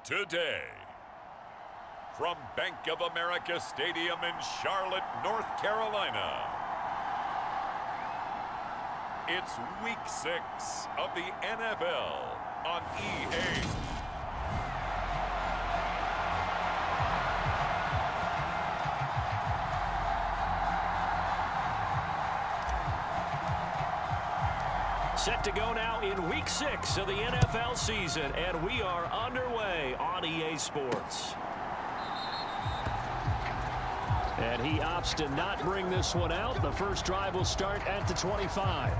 today. From Bank of America Stadium in Charlotte, North Carolina, it's Week 6 of the NFL on EA. Set to go now in Week 6 of the NFL season, and we are underway on EA Sports. And he opts to not bring this one out. The first drive will start at the 25.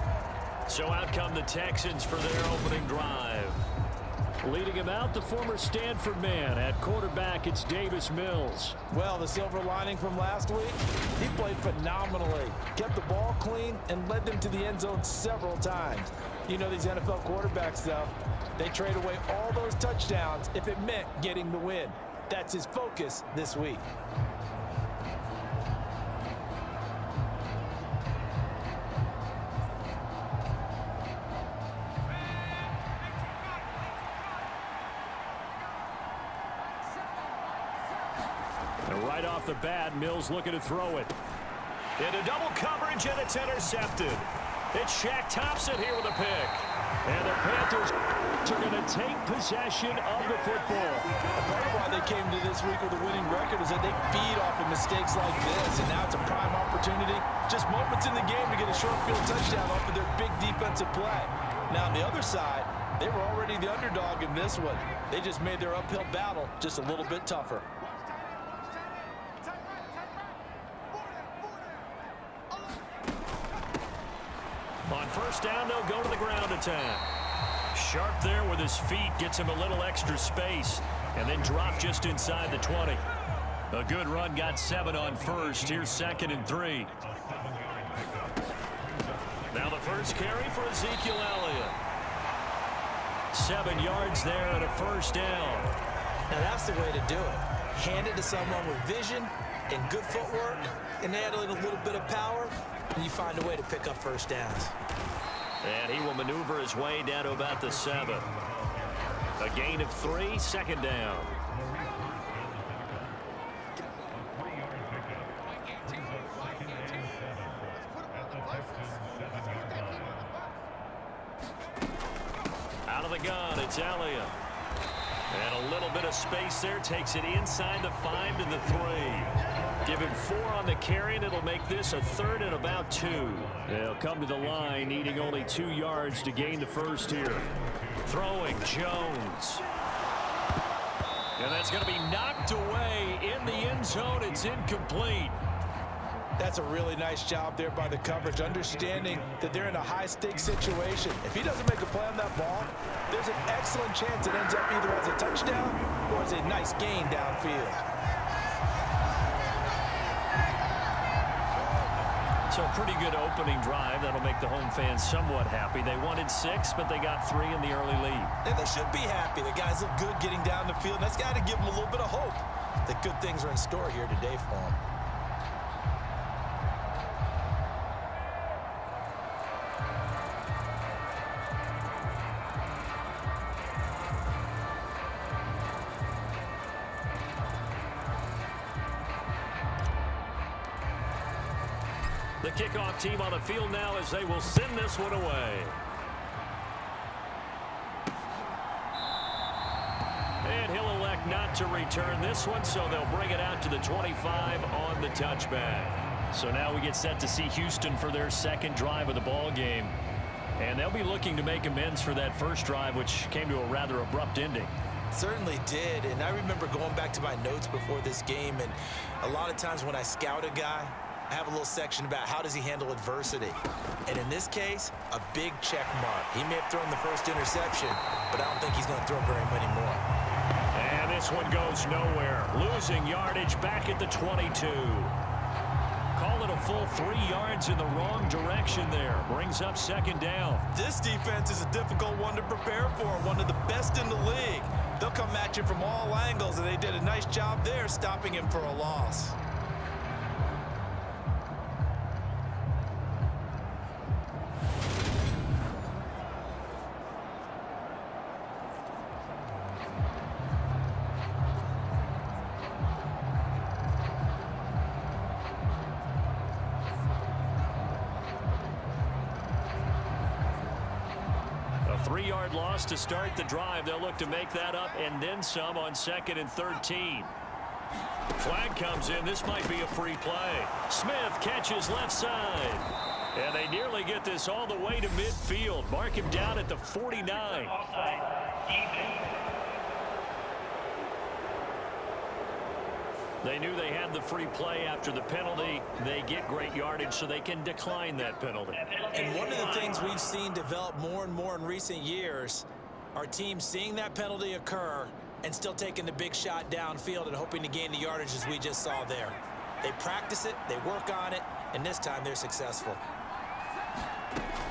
So out come the Texans for their opening drive. Leading him out, the former Stanford man. At quarterback, it's Davis Mills. Well, the silver lining from last week, he played phenomenally. Kept the ball clean and led them to the end zone several times. You know these NFL quarterbacks, though, they trade away all those touchdowns if it meant getting the win. That's his focus this week. Right off the bat, Mills looking to throw it. Into double coverage, and it's intercepted. It's Shaq Thompson here with a pick. And the Panthers are going to take possession of the football. Part of why they came to this week with a winning record is that they feed off of mistakes like this, and now it's a prime opportunity. Just moments in the game to get a short field touchdown off of their big defensive play. Now, on the other side, they were already the underdog in this one. They just made their uphill battle just a little bit tougher. On first down, they'll go to the ground attack. Sharp there with his feet, gets him a little extra space, and then drop just inside the 20. A good run, got 7 on first. Here's 2nd and 3. Now the first carry for Ezekiel Elliott. 7 yards there and a first down. Now that's the way to do it. Hand it to someone with vision and good footwork, and add a little bit of power, and you find a way to pick up first downs. And he will maneuver his way down to about the 7. A gain of 3, 2nd down. Out of the gun, it's Elliott. And a little bit of space there, takes it inside the 5 to the 3. Give him 4 on the carry, and it'll make this a 3rd and about 2. They'll come to the line, needing only 2 yards to gain the first here. Throwing, Jones. And that's going to be knocked away in the end zone. It's incomplete. That's a really nice job there by the coverage, understanding that they're in a high-stakes situation. If he doesn't make a play on that ball, there's an excellent chance it ends up either as a touchdown or as a nice gain downfield. So a pretty good opening drive. That'll make the home fans somewhat happy. They wanted 6, but they got 3 in the early lead. And they should be happy. The guys look good getting down the field. That's got to give them a little bit of hope that good things are in store here today for them. The kickoff team on the field now as they will send this one away. And he'll elect not to return this one, so they'll bring it out to the 25 on the touchback. So now we get set to see Houston for their 2nd drive of the ball game. And they'll be looking to make amends for that first drive, which came to a rather abrupt ending. Certainly did, and I remember going back to my notes before this game, and a lot of times when I scout a guy, I have a little section about how does he handle adversity. And in this case, a big check mark. He may have thrown the first interception, but I don't think he's going to throw very many more. And this one goes nowhere. Losing yardage back at the 22. Call it a full 3 yards in the wrong direction there. Brings up 2nd down. This defense is a difficult one to prepare for, one of the best in the league. They'll come at you from all angles, and they did a nice job there stopping him for a loss. 3-yard loss to start the drive. They'll look to make that up and then some on 2nd and 13. Flag comes in. This might be a free play. Smith catches left side. And they nearly get this all the way to midfield. Mark him down at the 49. They knew they had the free play after the penalty. They get great yardage, so they can decline that penalty. And one of the things we've seen develop more and more in recent years are teams seeing that penalty occur and still taking the big shot downfield and hoping to gain the yardage as we just saw there. They practice it, they work on it, and this time they're successful.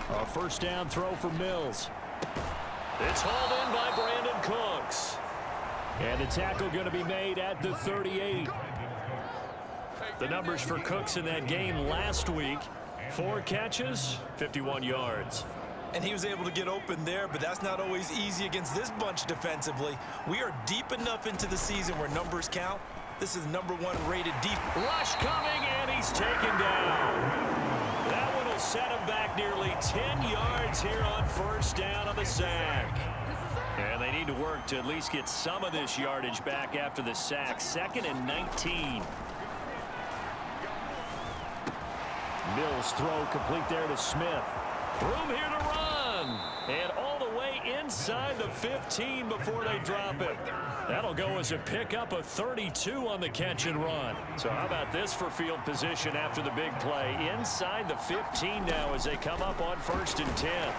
A first down throw for Mills. It's hauled in by Brandon Cooks. And the tackle going to be made at the 38. The numbers for Cooks in that game last week: 4 catches, 51 yards. And he was able to get open there, but that's not always easy against this bunch defensively. We are deep enough into the season where numbers count. This is #1 rated deep. Rush coming, and he's taken down. That one will set him back nearly 10 yards here on first down on the sack. And they need to work to at least get some of this yardage back after the sack. 2nd and 19. Mills throw complete there to Smith. Room here to run. And all the way inside the 15 before they drop it. That'll go as a pickup of 32 on the catch and run. So how about this for field position after the big play? Inside the 15 now as they come up on 1st and 10.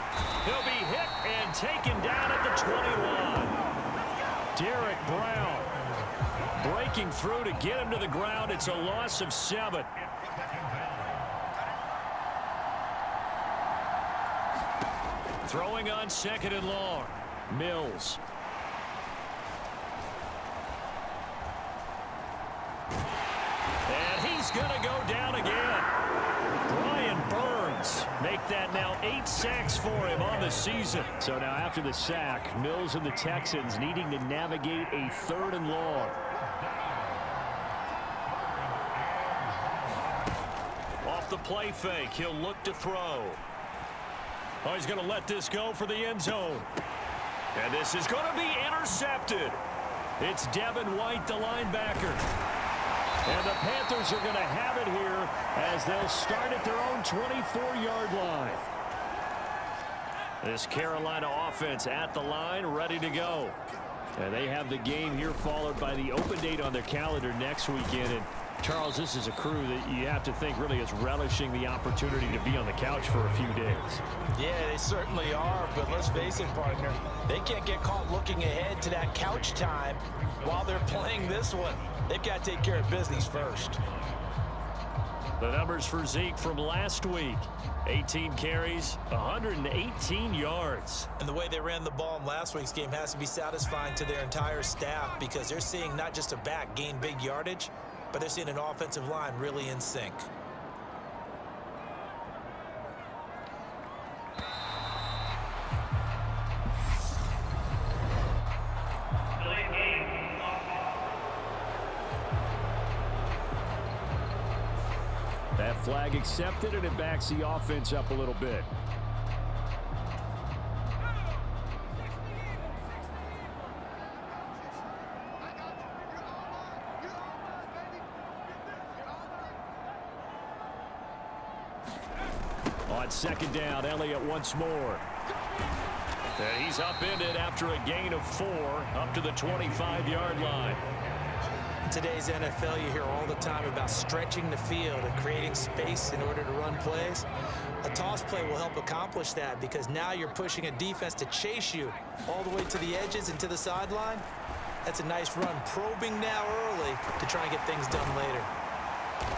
He'll be hit and taken down at the 21. Derek Brown breaking through to get him to the ground. It's a loss of 7. Throwing on 2nd and long. Mills. And he's going to go down again. Brian Burns make that now 8 sacks for him on the season. So now after the sack, Mills and the Texans needing to navigate a 3rd and long. Off the play fake, he'll look to throw. Oh, he's going to let this go for the end zone. And this is going to be intercepted. It's Devin White, the linebacker. And the Panthers are going to have it here as they'll start at their own 24-yard line. This Carolina offense at the line, ready to go. And they have the game here followed by the open date on their calendar next weekend. And Charles, this is a crew that you have to think really is relishing the opportunity to be on the couch for a few days. Yeah, they certainly are, but let's face it, partner, they can't get caught looking ahead to that couch time while they're playing this one. They've got to take care of business first. The numbers for Zeke from last week: 18 carries, 118 yards. And the way they ran the ball in last week's game has to be satisfying to their entire staff because they're seeing not just a back gain big yardage, but they're seeing an offensive line really in sync. That flag accepted, and it backs the offense up a little bit. On 2nd down, Elliott once more. And he's upended after a gain of 4 up to the 25-yard line. In today's NFL, you hear all the time about stretching the field and creating space in order to run plays. A toss play will help accomplish that because now you're pushing a defense to chase you all the way to the edges and to the sideline. That's a nice run, probing now early to try and get things done later.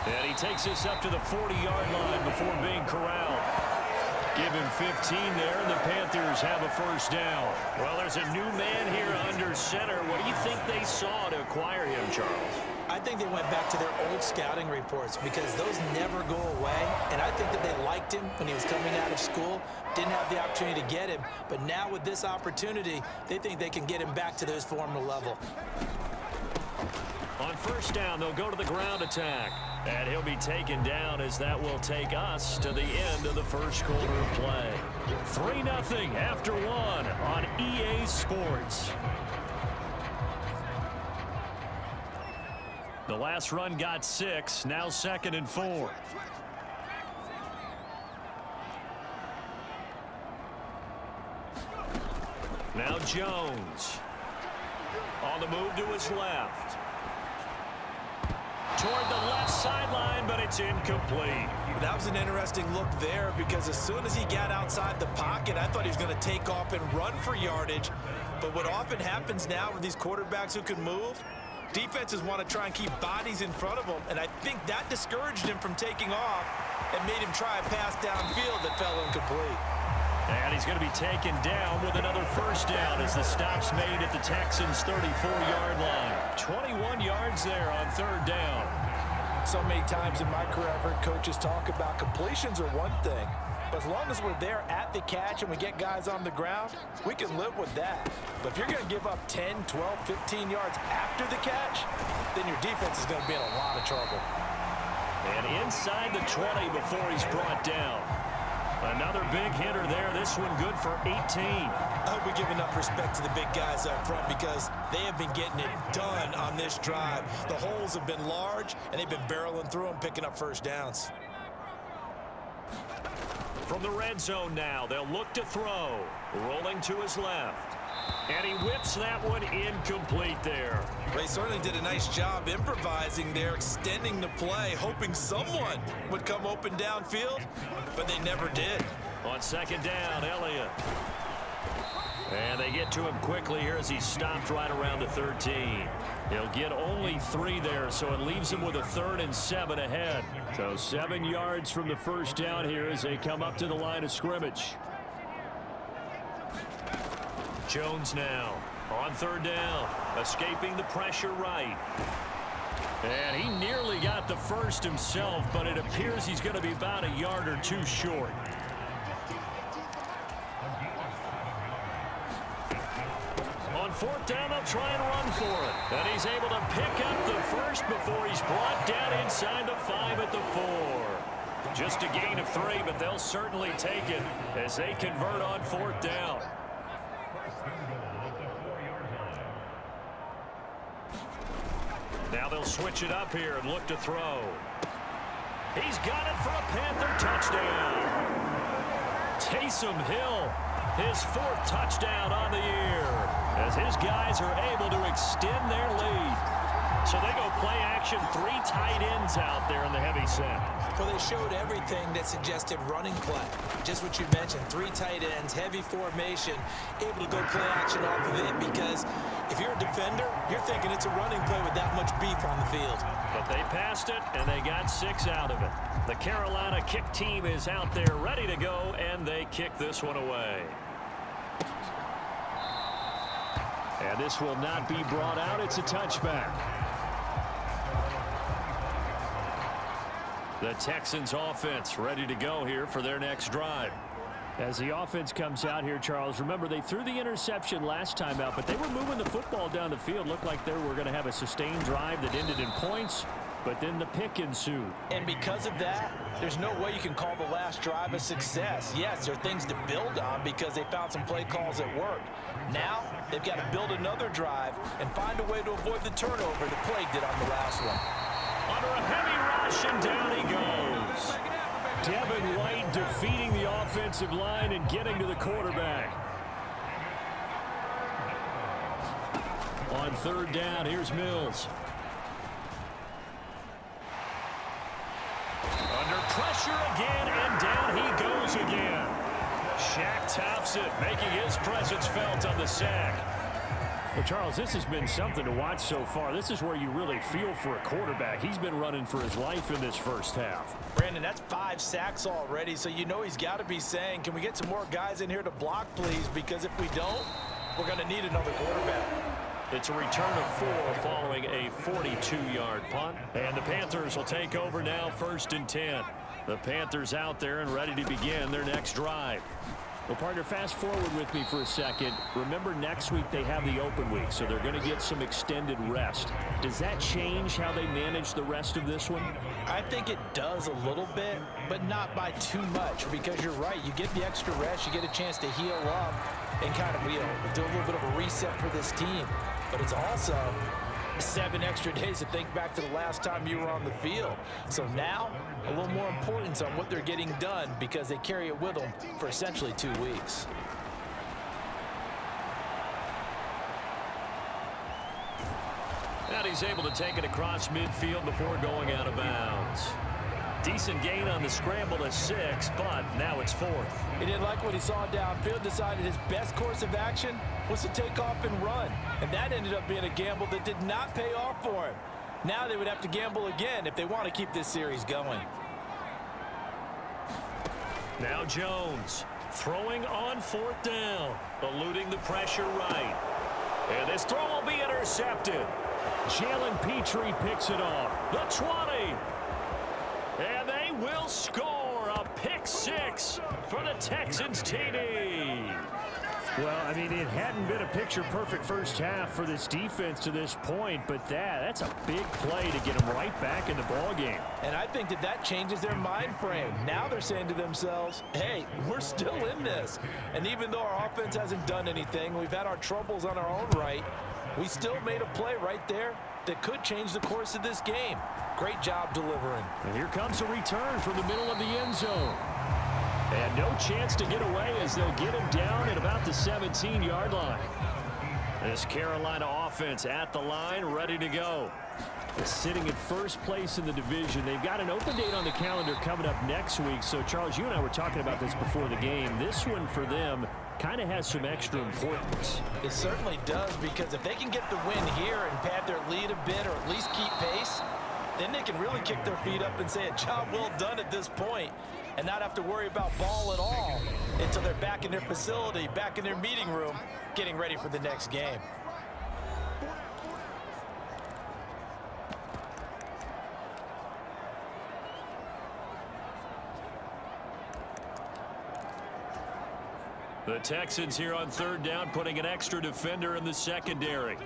And he takes this up to the 40-yard line before being corralled. Give him 15 there, and the Panthers have a first down. Well, there's a new man here under center. What do you think they saw to acquire him, Charles? I think they went back to their old scouting reports because those never go away. And I think that they liked him when he was coming out of school, didn't have the opportunity to get him. But now with this opportunity, they think they can get him back to his former level. On first down, they'll go to the ground attack. And he'll be taken down as that will take us to the end of the first quarter of play. 3-0 after one on EA Sports. The last run got 6, now 2nd and 4. Now Jones. On the move to his left. Toward the left sideline, but it's incomplete. That was an interesting look there because as soon as he got outside the pocket, I thought he was going to take off and run for yardage. But what often happens now with these quarterbacks who can move, defenses want to try and keep bodies in front of them, and I think that discouraged him from taking off and made him try a pass downfield that fell incomplete. And he's going to be taken down with another first down as the stop's made at the Texans' 34-yard line. 21 yards there on 3rd down. So many times in my career, I've heard coaches talk about completions are one thing, but as long as we're there at the catch and we get guys on the ground, we can live with that. But if you're going to give up 10, 12, 15 yards after the catch, then your defense is going to be in a lot of trouble. And inside the 20 before he's brought down. Another big hitter there. This one good for 18. I hope we give enough respect to the big guys up front because they have been getting it done on this drive. The holes have been large, and they've been barreling through them, picking up first downs. From the red zone now, they'll look to throw. Rolling to his left. And he whips that one incomplete there. They certainly did a nice job improvising there, extending the play, hoping someone would come open downfield, but they never did. On 2nd down, Elliott. And they get to him quickly here as he stopped right around the 13. He'll get only 3 there, so it leaves him with a 3rd and 7 ahead. So 7 yards from the first down here as they come up to the line of scrimmage. Jones now on 3rd down, escaping the pressure right. And he nearly got the first himself, but it appears he's going to be about a yard or 2 short. On 4th down, they'll try and run for it. And he's able to pick up the first before he's brought down inside the 5 at the 4. Just a gain of 3, but they'll certainly take it as they convert on 4th down. Now they'll switch it up here and look to throw. He's got it for a Panther touchdown. Taysom Hill, his 4th touchdown on the year, as his guys are able to extend their lead. So they go play action, 3 tight ends out there in the heavy set. Well, they showed everything that suggested running play. Just what you mentioned, 3 tight ends, heavy formation, able to go play action off of it because if you're a defender, you're thinking it's a running play with that much beef on the field. But they passed it, and they got 6 out of it. The Carolina kick team is out there ready to go, and they kick this one away. And this will not be brought out. It's a touchback. The Texans offense ready to go here for their next drive. As the offense comes out here, Charles, remember they threw the interception last time out, but they were moving the football down the field. Looked like they were going to have a sustained drive that ended in points, but then the pick ensued. And because of that, there's no way you can call the last drive a success. Yes, there are things to build on because they found some play calls that worked. Now, they've got to build another drive and find a way to avoid the turnover that plagued it on the last one. Under a heavy rush, and down he goes. Devin White defeating the offensive line and getting to the quarterback. On 3rd down, here's Mills. Under pressure again, and down he goes again. Shaq tops it, making his presence felt on the sack. Well, Charles, this has been something to watch so far. This is where you really feel for a quarterback. He's been running for his life in this first half. Brandon, that's 5 sacks already, so you know he's got to be saying, can we get some more guys in here to block, please? Because if we don't, we're going to need another quarterback. It's a return of 4 following a 42-yard punt. And the Panthers will take over now, 1st and 10. The Panthers out there and ready to begin their next drive. Well, partner, fast forward with me for a second. Remember, next week they have the open week, so they're going to get some extended rest. Does that change how they manage the rest of this one? I think it does a little bit, but not by too much, because you're right. You get the extra rest, you get a chance to heal up and kind of, do a little bit of a reset for this team. But it's also 7 extra days to think back to the last time you were on the field. So now, a little more importance on what they're getting done because they carry it with them for essentially 2 weeks. And he's able to take it across midfield before going out of bounds. Decent gain on the scramble at 6, but now it's 4th. He didn't like what he saw downfield, decided his best course of action was to take off and run. And that ended up being a gamble that did not pay off for him. Now they would have to gamble again if they want to keep this series going. Now Jones throwing on 4th down, eluding the pressure right. And this throw will be intercepted. Jalen Petrie picks it off. The 20. And they will score a pick 6 for the Texans TD. Well, I mean, it hadn't been a picture-perfect first half for this defense to this point, but that's a big play to get them right back in the ballgame. And I think that changes their mind frame. Now they're saying to themselves, hey, we're still in this. And even though our offense hasn't done anything, we've had our troubles on our own right, we still made a play right there that could change the course of this game. Great job delivering. And here comes a return from the middle of the end zone. And no chance to get away as they'll get him down at about the 17-yard line. This Carolina offense at the line, ready to go. Sitting in first place in the division. They've got an open date on the calendar coming up next week. So, Charles, you and I were talking about this before the game. This one for them kind of has some extra importance. It certainly does, because if they can get the win here and pad their lead a bit or at least keep pace, then they can really kick their feet up and say a job well done at this point and not have to worry about ball at all until they're back in their facility, back in their meeting room, getting ready for the next game. The Texans here on 3rd down, putting an extra defender in the secondary.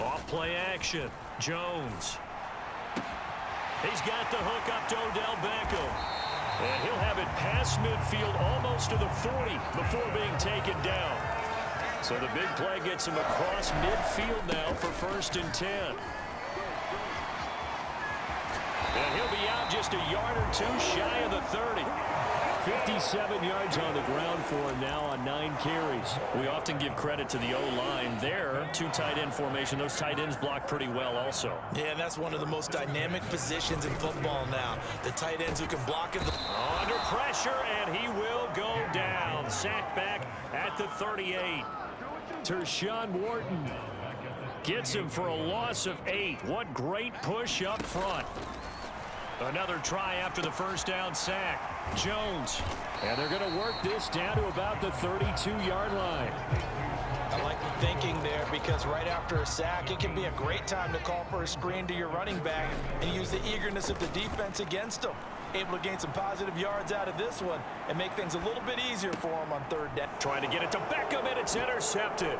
Off play action. Jones. He's got the hook up to Odell Beckham. And he'll have it past midfield almost to the 40 before being taken down. So the big play gets him across midfield now for 1st and 10. And he'll be out just a yard or 2 shy of the 30. 57 yards on the ground for him now on 9 carries. We often give credit to the O-line there. 2 tight end formation. Those tight ends block pretty well also. Yeah, and that's one of the most dynamic positions in football now. The tight ends who can block it. Under pressure, and he will go down. Sacked back at the 38. Tershawn Wharton gets him for a loss of 8. What great push up front. Another try after the 1st down sack. Jones. And they're going to work this down to about the 32-yard line. I like the thinking there, because right after a sack, it can be a great time to call for a screen to your running back and use the eagerness of the defense against them. Able to gain some positive yards out of this one and make things a little bit easier for them on 3rd down. Trying to get it to Beckham, and it's intercepted.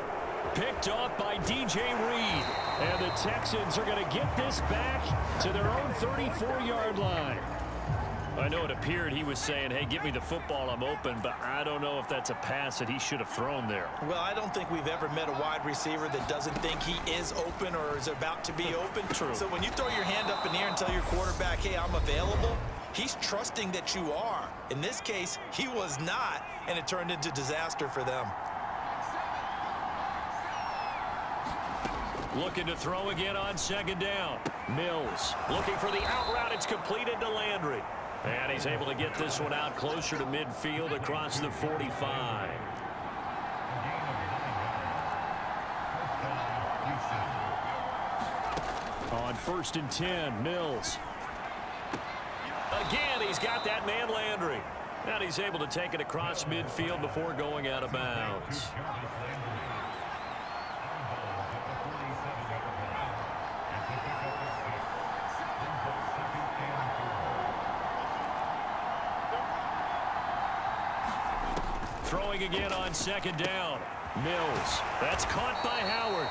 Picked off by DJ Reed. And the Texans are going to get this back to their own 34-yard line. I know it appeared he was saying, hey, give me the football, I'm open, but I don't know if that's a pass that he should have thrown there. Well, I don't think we've ever met a wide receiver that doesn't think he is open or is about to be open. True. So when you throw your hand up in the air and tell your quarterback, hey, I'm available, he's trusting that you are. In this case, he was not, and it turned into disaster for them. Looking to throw again on 2nd down. Mills looking for the out route. It's completed to Landry. And he's able to get this one out closer to midfield across the 45. On 1st and 10, Mills. Again, he's got that man Landry. And he's able to take it across midfield before going out of bounds. Throwing again on second down. Mills. That's caught by Howard.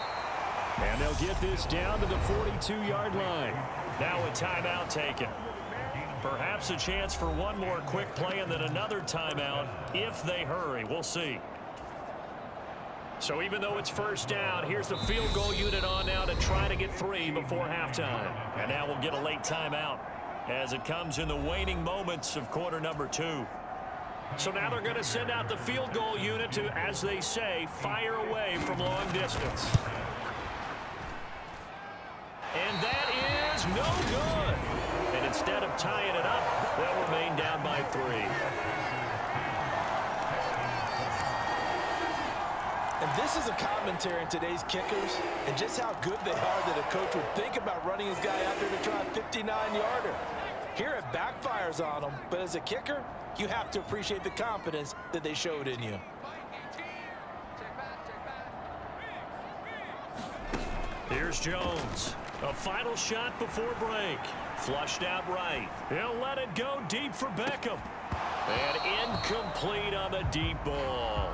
And they'll get this down to the 42-yard line. Now a timeout taken. Perhaps a chance for one more quick play and then another timeout if they hurry. We'll see. So even though it's first down, here's the field goal unit on now to try to get 3 before halftime. And now we'll get a late timeout as it comes in the waning moments of quarter number 2. So now they're going to send out the field goal unit to, as they say, fire away from long distance. And that is no good. And instead of tying it up, they'll remain down by 3. And this is a commentary on today's kickers and just how good they are that a coach would think about running his guy out there to try a 59-yarder. Here it backfires on them, but as a kicker, you have to appreciate the confidence that they showed in you. Here's Jones. A final shot before break. Flushed out right. He'll let it go deep for Beckham. And incomplete on the deep ball.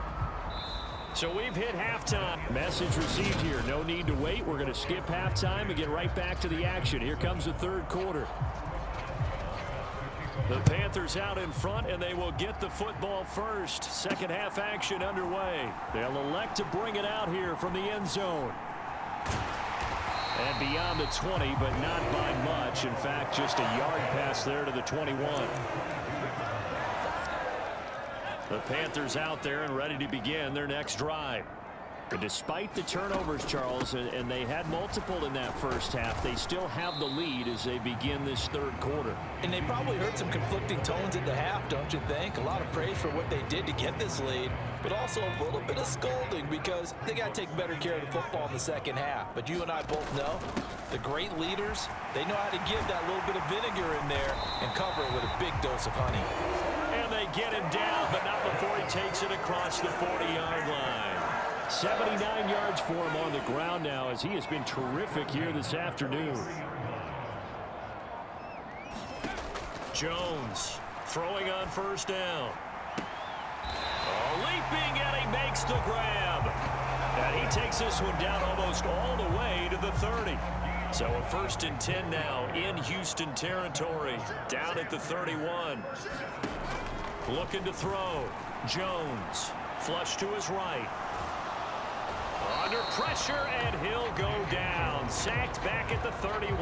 So we've hit halftime. Message received here. No need to wait. We're going to skip halftime and get right back to the action. Here comes the third quarter. The Panthers out in front, and they will get the football first. Second half action underway. They'll elect to bring it out here from the end zone. And beyond the 20, but not by much. In fact, just a yard pass there to the 21. The Panthers out there and ready to begin their next drive. But despite the turnovers, Charles, and they had multiple in that first half, they still have the lead as they begin this third quarter. And they probably heard some conflicting tones at the half, don't you think? A lot of praise for what they did to get this lead, but also a little bit of scolding because they got to take better care of the football in the second half. But you and I both know the great leaders, they know how to give that little bit of vinegar in there and cover it with a big dose of honey. And they get him down, but not before he takes it across the 40-yard line. 79 yards for him on the ground now as he has been terrific here this afternoon. Jones throwing on first down. Leaping, and he makes the grab. And he takes this one down almost all the way to the 30. So a 1st and 10 now in Houston territory, down at the 31. Looking to throw. Jones, flush to his right. Under pressure, and he'll go down. Sacked back at the 31.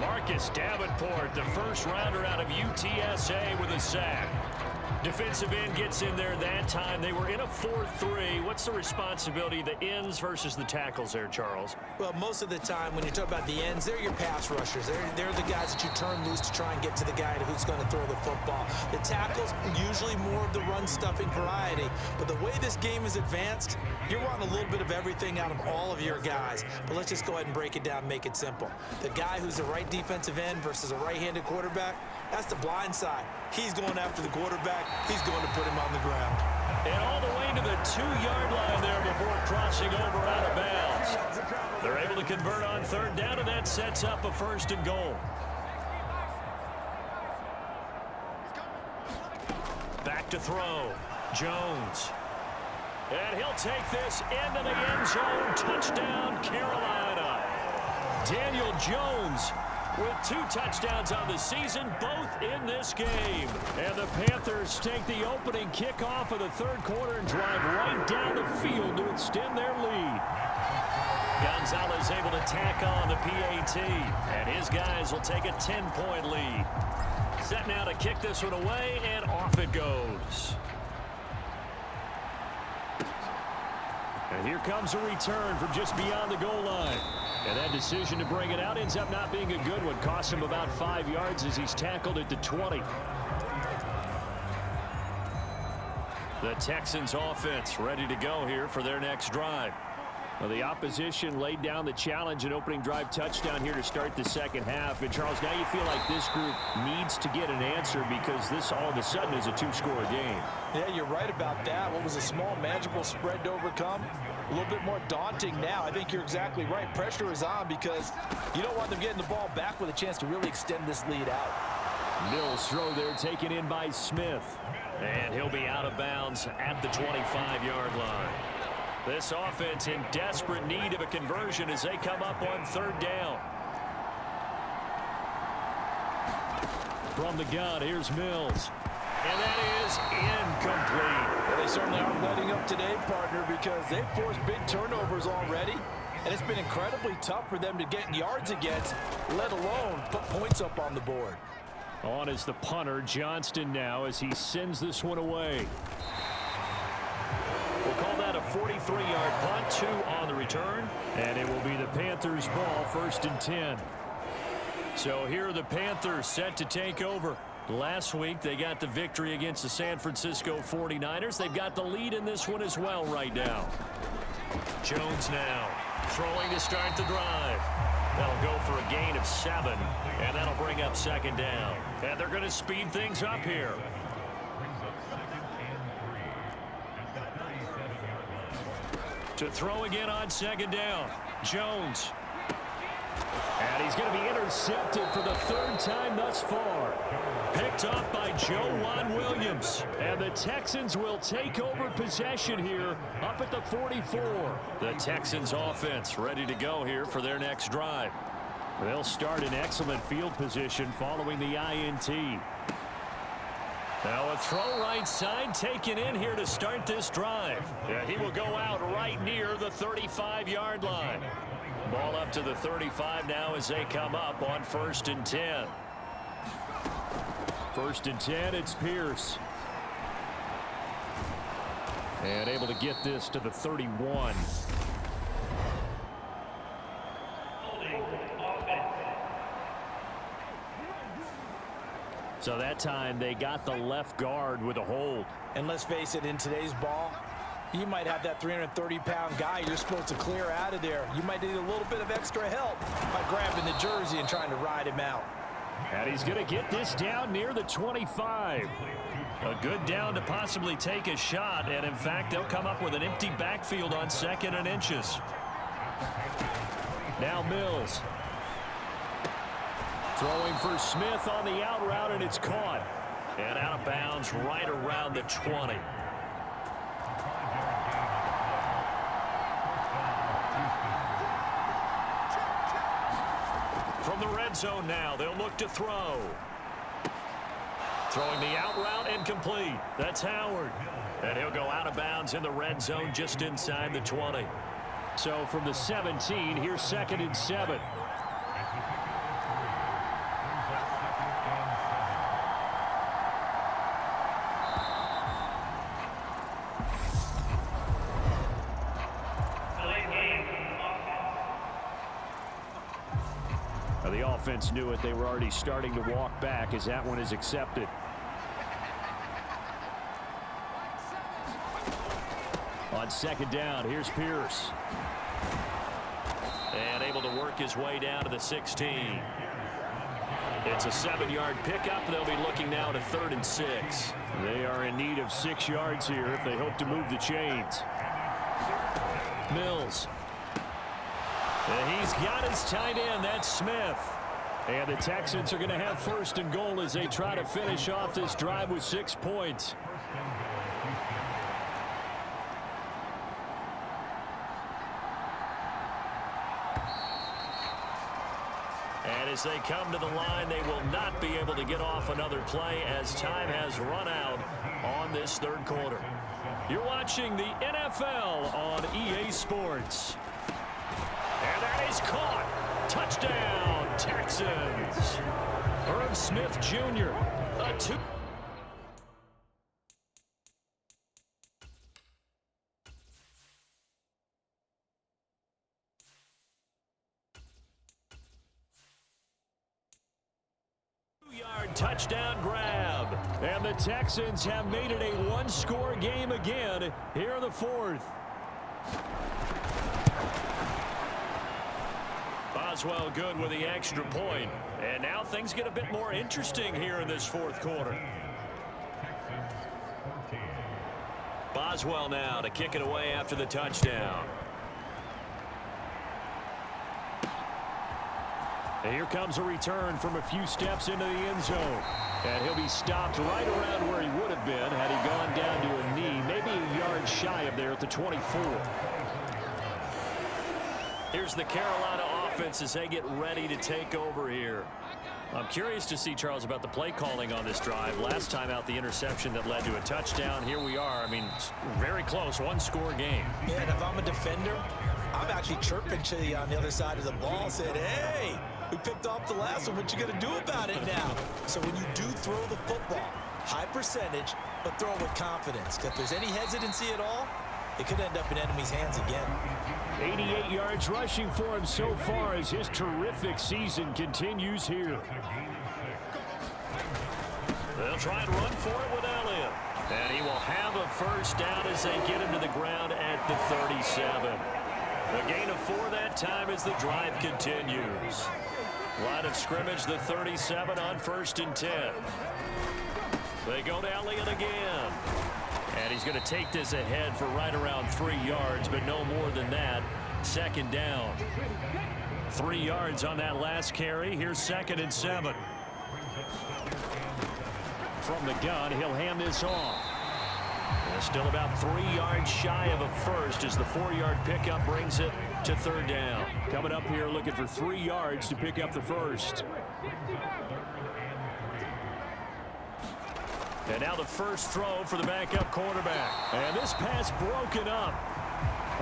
Marcus Davenport, the first rounder out of UTSA with a sack. Defensive end gets in there that time. They were in a 4-3. What's the responsibility of the ends versus the tackles there, Charles? Well, most of the time when you talk about the ends, they're your pass rushers. They're the guys that you turn loose to try and get to the guy who's going to throw the football. The tackles, usually more of the run-stuffing variety. But the way this game is advanced, you're wanting a little bit of everything out of all of your guys. But let's just go ahead and break it down and make it simple. The guy who's a right defensive end versus a right-handed quarterback, that's the blind side. He's going after the quarterback. He's going to put him on the ground. And all the way to the 2-yard line there before crossing over out of bounds. They're able to convert on third down, and that sets up a 1st and goal. Back to throw. Jones. And he'll take this into the end zone. Touchdown, Carolina. Daniel Jones with 2 touchdowns on the season, both in this game. And the Panthers take the opening kickoff of the third quarter and drive right down the field to extend their lead. Gonzalez able to tack on the PAT, and his guys will take a 10-point lead. Set now to kick this one away, and off it goes. And here comes a return from just beyond the goal line. And that decision to bring it out ends up not being a good one. Costs him about 5 yards as he's tackled at the 20. The Texans offense ready to go here for their next drive. Well, the opposition laid down the challenge and opening drive touchdown here to start the second half. And, Charles, now you feel like this group needs to get an answer because this all of a sudden is a 2-score game. Yeah, you're right about that. What was a small, manageable spread to overcome? A little bit more daunting now. I think you're exactly right. Pressure is on because you don't want them getting the ball back with a chance to really extend this lead out. Mills throw there taken in by Smith. And he'll be out of bounds at the 25-yard line. This offense in desperate need of a conversion as they come up on third down. From the gun, here's Mills. And that is incomplete. Well, they certainly aren't letting up today, partner, because they've forced big turnovers already. And it's been incredibly tough for them to get yards against, let alone put points up on the board. On is the punter, Johnston, now as he sends this one away. We'll call that a 43-yard punt, 2 on the return. And it will be the Panthers' ball, 1st and 10. So here are the Panthers set to take over. Last week, they got the victory against the San Francisco 49ers. They've got the lead in this one as well right now. Jones now throwing to start the drive. That'll go for a gain of 7, and that'll bring up 2nd down. And they're going to speed things up here. To throw again on 2nd down. Jones. And he's going to be intercepted for the 3rd time thus far. Picked off by Joe Williams. And the Texans will take over possession here up at the 44. The Texans offense ready to go here for their next drive. They'll start in excellent field position following the INT. Now a throw right side taken in here to start this drive. Yeah, he will go out right near the 35-yard line. Ball up to the 35 now as they come up on 1st and 10. 1st and 10, it's Pierce. And able to get this to the 31. So that time they got the left guard with a hold. And let's face it, in today's ball, you might have that 330-pound guy you're supposed to clear out of there. You might need a little bit of extra help by grabbing the jersey and trying to ride him out. And he's going to get this down near the 25. A good down to possibly take a shot. And, in fact, they'll come up with an empty backfield on 2nd and inches. Now Mills. Throwing for Smith on the out route, and it's caught. And out of bounds right around the 20. From the red zone now, they'll look to throw. Throwing the out route and complete. That's Howard. And he'll go out of bounds in the red zone just inside the 20. So from the 17, here's 2nd and 7. The offense knew it. They were already starting to walk back as that one is accepted. On 2nd down, here's Pierce. And able to work his way down to the 16. It's a 7-yard pickup. They'll be looking now to 3rd and 6. They are in need of 6 yards here if they hope to move the chains. Mills. And he's got his tight end. That's Smith. And the Texans are going to have 1st and goal as they try to finish off this drive with 6 points. And as they come to the line, they will not be able to get off another play as time has run out on this 3rd quarter. You're watching the NFL on EA Sports. And that is caught. Touchdown, Texans. Irv Smith Jr. A 2. Two-yard touchdown grab. And the Texans have made it a 1-score game again here in the 4th. Boswell good with the extra point. And now things get a bit more interesting here in this 4th quarter. Boswell now to kick it away after the touchdown. And here comes a return from a few steps into the end zone. And he'll be stopped right around where he would have been had he gone down to a knee, maybe a yard shy of there at the 24. Here's the Carolina offense as they get ready to take over here. I'm curious to see, Charles, about the play calling on this drive. Last time out, the interception that led to a touchdown. Here we are. I mean, very close, one-score game. Yeah, and if I'm a defender, I'm actually chirping to you on the other side of the ball, saying, hey, we picked off the last one. What you going to do about it now? So when you do throw the football, high percentage, but throw it with confidence. Because if there's any hesitancy at all, it could end up in enemy's hands again. 88 yards rushing for him so far as his terrific season continues here. They'll try and run for it with Elliott. And he will have a first down as they get him to the ground at the 37. A gain of 4 that time as the drive continues. Line of scrimmage, the 37 on 1st and 10. They go to Elliott again. And he's going to take this ahead for right around 3 yards, but no more than that. 2nd down. 3 yards on that last carry. Here's 2nd and 7. From the gun, he'll hand this off. And still about 3 yards shy of a first as the 4-yard pickup brings it to 3rd down. Coming up here looking for 3 yards to pick up the first. And now the first throw for the backup quarterback. And this pass broken up.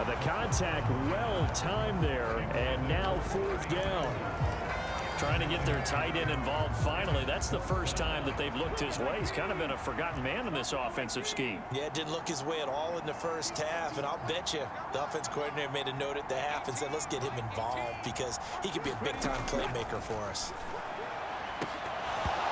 The contact well timed there. And now 4th down. Trying to get their tight end involved finally. That's the first time that they've looked his way. He's kind of been a forgotten man in this offensive scheme. Yeah, it didn't look his way at all in the first half. And I'll bet you the offense coordinator made a note at the half and said, let's get him involved because he could be a big-time playmaker for us.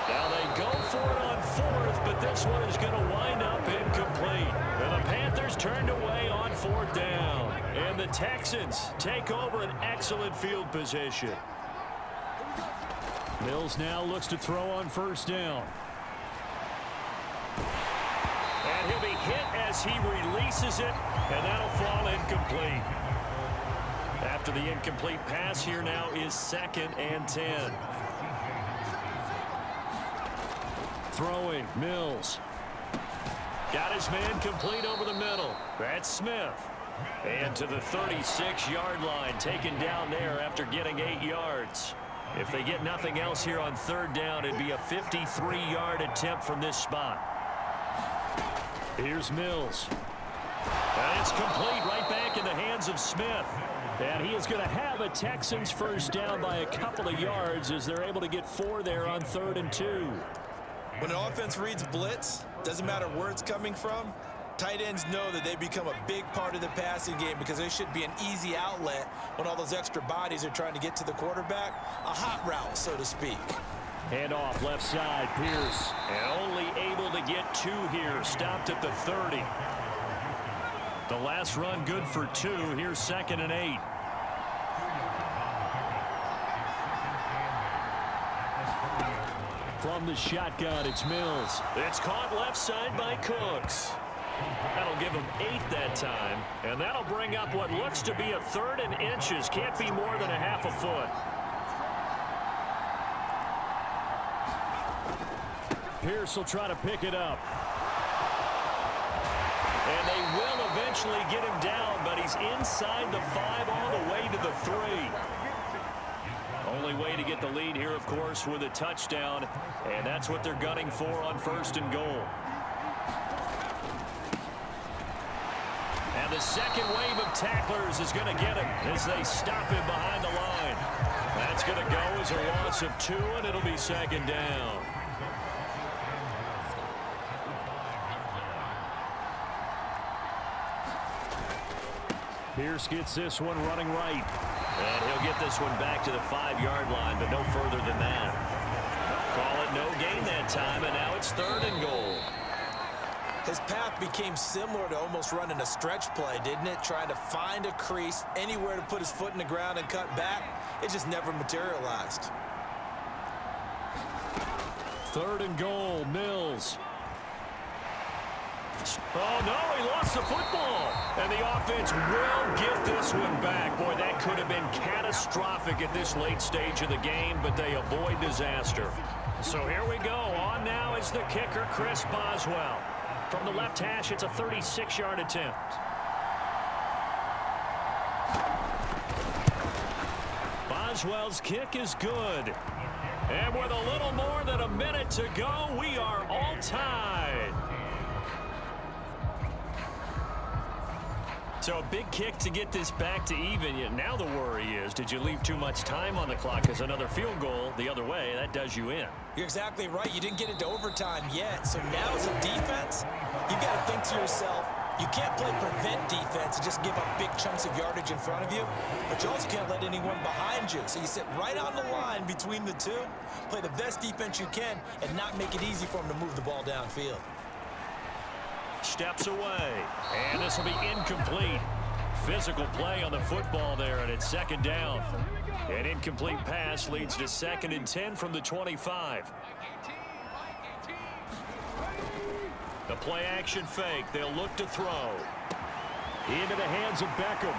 Now they go for it on 4th, but this one is going to wind up incomplete. And the Panthers turned away on 4th down. And the Texans take over an excellent field position. Mills now looks to throw on 1st down. And he'll be hit as he releases it, and that'll fall incomplete. After the incomplete pass, here now is 2nd and 10. Throwing, Mills. Got his man complete over the middle. That's Smith. And to the 36-yard line, taken down there after getting 8 yards. If they get nothing else here on 3rd down, it'd be a 53-yard attempt from this spot. Here's Mills. And it's complete right back in the hands of Smith. And he is going to have a Texans first down by a couple of yards as they're able to get 4 there on 3rd and 2. When an offense reads blitz, doesn't matter where it's coming from, tight ends know that they become a big part of the passing game because they should be an easy outlet when all those extra bodies are trying to get to the quarterback. A hot route, so to speak. Hand off left side, Pierce. And only able to get 2 here. Stopped at the 30. The last run good for 2. Here's 2nd and 8. From the shotgun, it's Mills. It's caught left side by Cooks. That'll give him 8 that time. And that'll bring up what looks to be a 3rd and inches. Can't be more than a half a foot. Pierce will try to pick it up. And they will eventually get him down, but he's inside the 5 all the way to the 3. Only way to get the lead here, of course, with a touchdown. And that's what they're gunning for on 1st and goal. And the second wave of tacklers is going to get him as they stop him behind the line. That's going to go as a loss of 2, and it'll be 2nd down. Pierce gets this one running right. And he'll get this one back to the 5-yard line, but no further than that. Call it no gain that time, and now it's 3rd and goal. His path became similar to almost running a stretch play, didn't it? Trying to find a crease, anywhere to put his foot in the ground and cut back. It just never materialized. 3rd and goal, Mills. Oh, no, he lost the football. And the offense will get this one back. Boy, that could have been catastrophic at this late stage of the game, but they avoid disaster. So here we go. On now is the kicker, Chris Boswell. From the left hash, it's a 36-yard attempt. Boswell's kick is good. And with a little more than a minute to go, we are all tied. So a big kick to get this back to even. Now the worry is, did you leave too much time on the clock? Because another field goal the other way, that does you in. You're exactly right. You didn't get into overtime yet. So now as a defense, you've got to think to yourself, you can't play prevent defense and just give up big chunks of yardage in front of you, but you also can't let anyone behind you. So you sit right on the line between the two, play the best defense you can, and not make it easy for them to move the ball downfield. Steps away, and this will be incomplete. Physical play on the football there, and it's second down. An incomplete pass leads to 2nd and 10 from the 25. The play action fake. They'll look to throw. Into the hands of Beckham.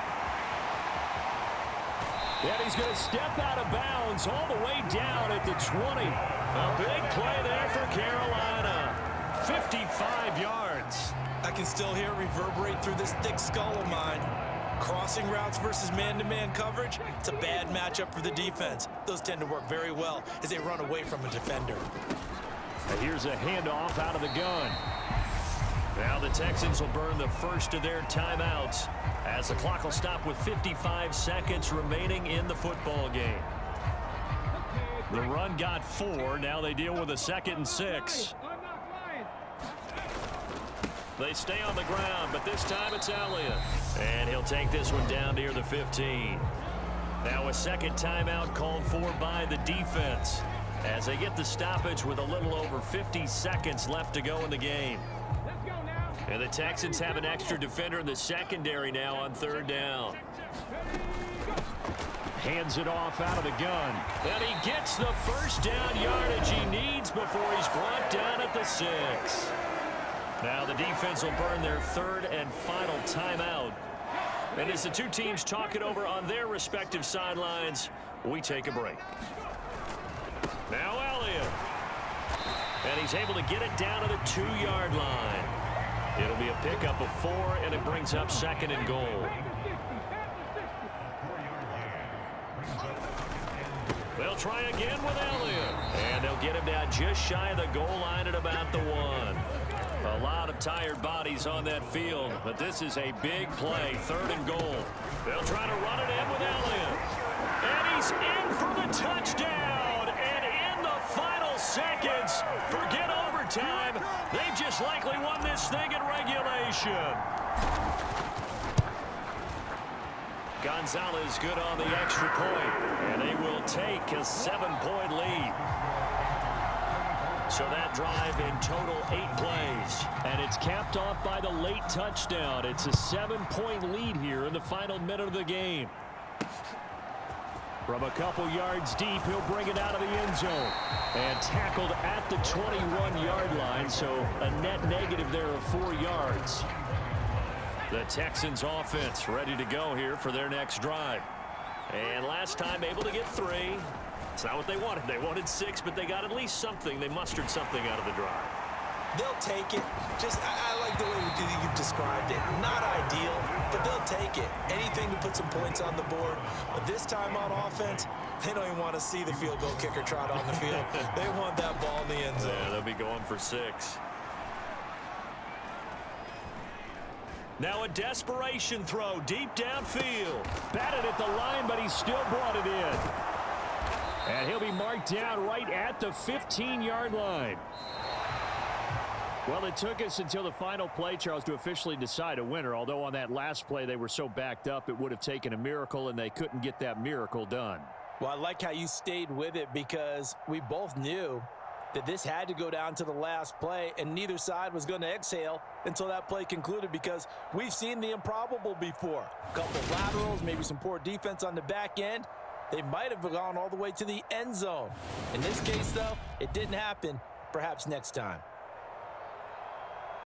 And he's going to step out of bounds all the way down at the 20. A big play there for Carolina. 55 yards. I can still hear it reverberate through this thick skull of mine. Crossing routes versus man-to-man coverage, it's a bad matchup for the defense. Those tend to work very well as they run away from a defender. And here's a handoff out of the gun. Now the Texans will burn the first of their timeouts as the clock will stop with 55 seconds remaining in the football game. The run got 4. Now they deal with a 2nd and 6. They stay on the ground, but this time it's Elliott. And he'll take this one down near the 15. Now a second timeout called for by the defense as they get the stoppage with a little over 50 seconds left to go in the game. And the Texans have an extra defender in the secondary now on 3rd down. Hands it off out of the gun. And he gets the first down yardage he needs before he's brought down at the 6. Now the defense will burn their 3rd and final timeout. And as the two teams talk it over on their respective sidelines, we take a break. Now Elliott. And he's able to get it down to the 2-yard line. It'll be a pickup of 4, and it brings up 2nd and goal. They'll try again with Elliott. And they'll get him down just shy of the goal line at about the 1. A lot of tired bodies on that field, but this is a big play, 3rd and goal. They'll try to run it in with Elliott. And he's in for the touchdown. And in the final seconds, forget overtime. They've just likely won this thing in regulation. Gonzalez good on the extra point, and they will take a 7-point lead. So that drive in total 8 plays. And it's capped off by the late touchdown. It's a 7-point lead here in the final minute of the game. From a couple yards deep, he'll bring it out of the end zone. And tackled at the 21-yard line, so a net negative there of 4 yards. The Texans offense ready to go here for their next drive. And last time able to get 3. It's not what they wanted. They wanted 6, but they got at least something. They mustered something out of the drive. They'll take it. I like the way you've described it. Not ideal, but they'll take it. Anything to put some points on the board. But this time on offense, they don't even want to see the field goal kicker trot on the field. They want that ball in the end zone. Yeah, they'll be going for 6. Now a desperation throw deep downfield. Batted at the line, but he still brought it in. And he'll be marked down right at the 15-yard line. Well, it took us until the final play, Charles, to officially decide a winner. Although on that last play they were so backed up, it would have taken a miracle, and they couldn't get that miracle done. Well, I like how you stayed with it because we both knew that this had to go down to the last play, and neither side was going to exhale until that play concluded because we've seen the improbable before. A couple of laterals, maybe some poor defense on the back end. They might have gone all the way to the end zone. In this case, though, it didn't happen. Perhaps next time.